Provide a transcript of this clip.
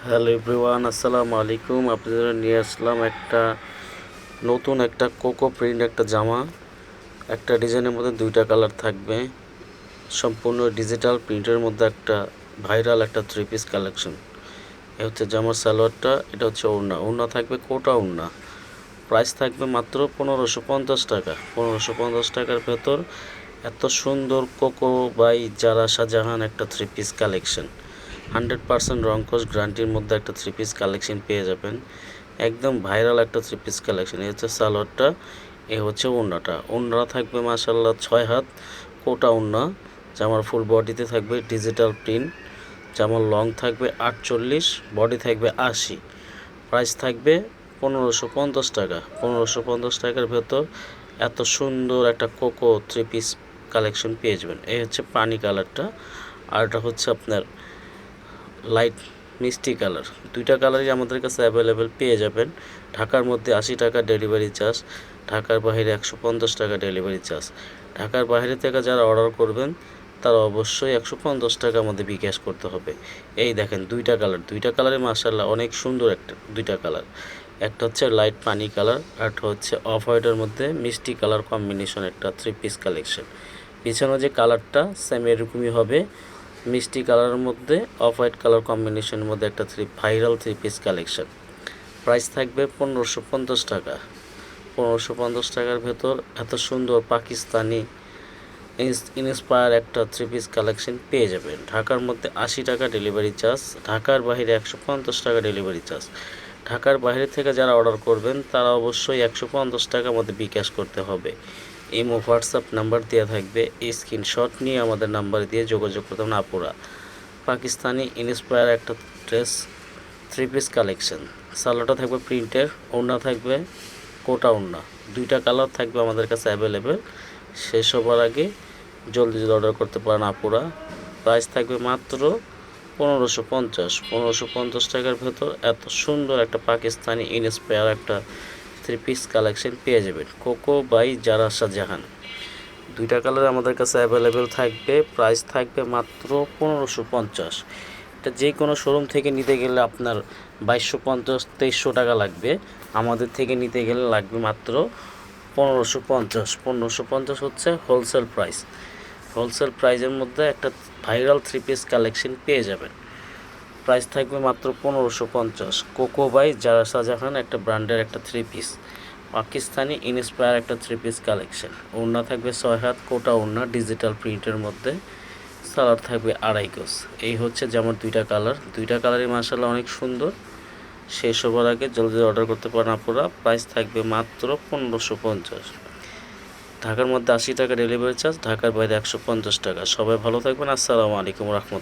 Hello everyone, আসসালামু আলাইকুম। আপনাদের নিয়ে আসলাম নতুন একটা কোকো প্রিন্ট একটা জামা। একটা ডিজাইনের মধ্যে দুইটা কালার থাকবে, সম্পূর্ণ ডিজিটাল প্রিন্টের মধ্যে একটা ভাইরাল একটা থ্রি পিস কালেকশন। এ হচ্ছে জামার সালোয়ারটা, এটা হচ্ছে ওড়না থাকবে কোটা ওড়না। প্রাইস থাকবে মাত্র 1550 টাকা। 1550 টাকার ভেতর এত সুন্দর কোকো বাই জারা শাহজাহান একটা থ্রি পিস কালেকশন। 100% রংকশ গ্যারান্টির মধ্যে একটা থ্রি পিস কালেকশন পেয়ে যাবেন। একদম ভাইরাল একটা থ্রি পিস কালেকশন। এই হচ্ছে সালোয়ারটা, এ হচ্ছে ওড়নাটা থাকবে মাশাআল্লাহ 6 হাত কোটা ওড়না। জামার ফুল বডিতে থাকবে ডিজিটাল প্রিন্ট। জামার লং থাকবে 48, বডি থাকবে 80। প্রাইস থাকবে 1550 টাকা। 1550 টাকার ভেতর এত সুন্দর একটা কোকো থ্রি পিস কালেকশন পেয়ে যাবেন। এই হচ্ছে পানি কালারটা, আর এটা হচ্ছে আপনার লাইট মিষ্টি কালার। দুইটা কালারই আমাদের কাছে অ্যাভেলেবেল পেয়ে যাবেন। ঢাকার মধ্যে 80 টাকা ডেলিভারি চার্জ, ঢাকার বাইরে 150 টাকা ডেলিভারি চার্জ। ঢাকার বাইরে থেকে যারা অর্ডার করবেন তারা অবশ্যই 150 টাকা আমাদের বিকাশ করতে হবে। এই দেখেন দুইটা কালারে মাশাআল্লাহ অনেক সুন্দর দুইটা কালার। একটা হচ্ছে লাইট পানি কালার, আর একটা হচ্ছে অফ হোয়াইটের মধ্যে মিষ্টি কালার কম্বিনেশন একটা থ্রি পিস কালেকশন। পিছনে যে কালারটা সেম এরকমই হবে, মিষ্টি কালারের মধ্যে অফ হোয়াইট কালার কম্বিনেশনের মধ্যে একটা viral three piece collection. Price থাকবে 1550 টাকা। 1550 টাকার ভেতর এত সুন্দর পাকিস্তানি ইন্সপায়ার একটা থ্রি পিস কালেকশন পেয়ে যাবেন। ঢাকার মধ্যে 80 টাকা ডেলিভারি চার্জ, ঢাকার বাইরে 150 টাকা ডেলিভারি চার্জ। ঢাকার বাইরে থেকে যারা অর্ডার করবেন তারা অবশ্যই 150 টাকা আমাদের বিকাশ করতে হবে। ইমো হোয়াটসঅ্যাপ নাম্বার দেওয়া থাকবে, এই স্ক্রিনশট নিয়ে আমাদের নাম্বার দিয়ে যোগাযোগ করতে হবে। আপুরা, পাকিস্তানি ইন্সপায়ার একটা ড্রেস থ্রি পিস কালেকশন। সালোয়ারটা থাকবে প্রিন্টের, ওড়না থাকবে কোটা ওড়না। দুইটা কালার থাকবে আমাদের কাছে অ্যাভেলেবেল। শেষ হবার আগে জলদি অর্ডার করতে পারেন আপুরা। প্রাইস থাকবে মাত্র 1550 টাকার ভেতর এত সুন্দর একটা পাকিস্তানি ইন্সপায়ার একটা থ্রি পিস কালেকশন পেয়ে যাবেন কোকো বাই জারা শাহজাহান। দুইটা কালার আমাদের কাছে অ্যাভেলেবেল থাকবে। প্রাইস থাকবে মাত্র 1550। এটা যে কোনো শোরুম থেকে নিতে গেলে আপনার 2250-2300 টাকা লাগবে। আমাদের থেকে নিতে গেলে লাগবে মাত্র 1550। 1550 হচ্ছে হোলসেল প্রাইস। হোলসেল প্রাইসের মধ্যে একটা ভাইরাল থ্রি পিস কালেকশন পেয়ে যাবেন। প্রাইস থাকবে মাত্র 1550। কোকো বাই জারা শাহজাহান একটা ব্র্যান্ডের একটা থ্রি পিস, পাকিস্তানি ইন্সপায়ার একটা থ্রি পিস কালেকশন। ওড়না থাকবে 6 হাত কোটা ওড়না ডিজিটাল প্রিন্টের মধ্যে। সালোয়ার থাকবে 2.5 গজ। এই হচ্ছে যেমন দুইটা কালারই মাশাআল্লাহ অনেক সুন্দর। শেষ হবার আগে জলদি অর্ডার করতে পারেন আপনারা। প্রাইস থাকবে মাত্র 1550। ঢাকার মধ্যে 80 টাকা ডেলিভারি চার্জ, ঢাকার বাইরে 150 টাকা। সবাই ভালো থাকবেন। আসসালামু আলাইকুম রহমতুল্লাহ।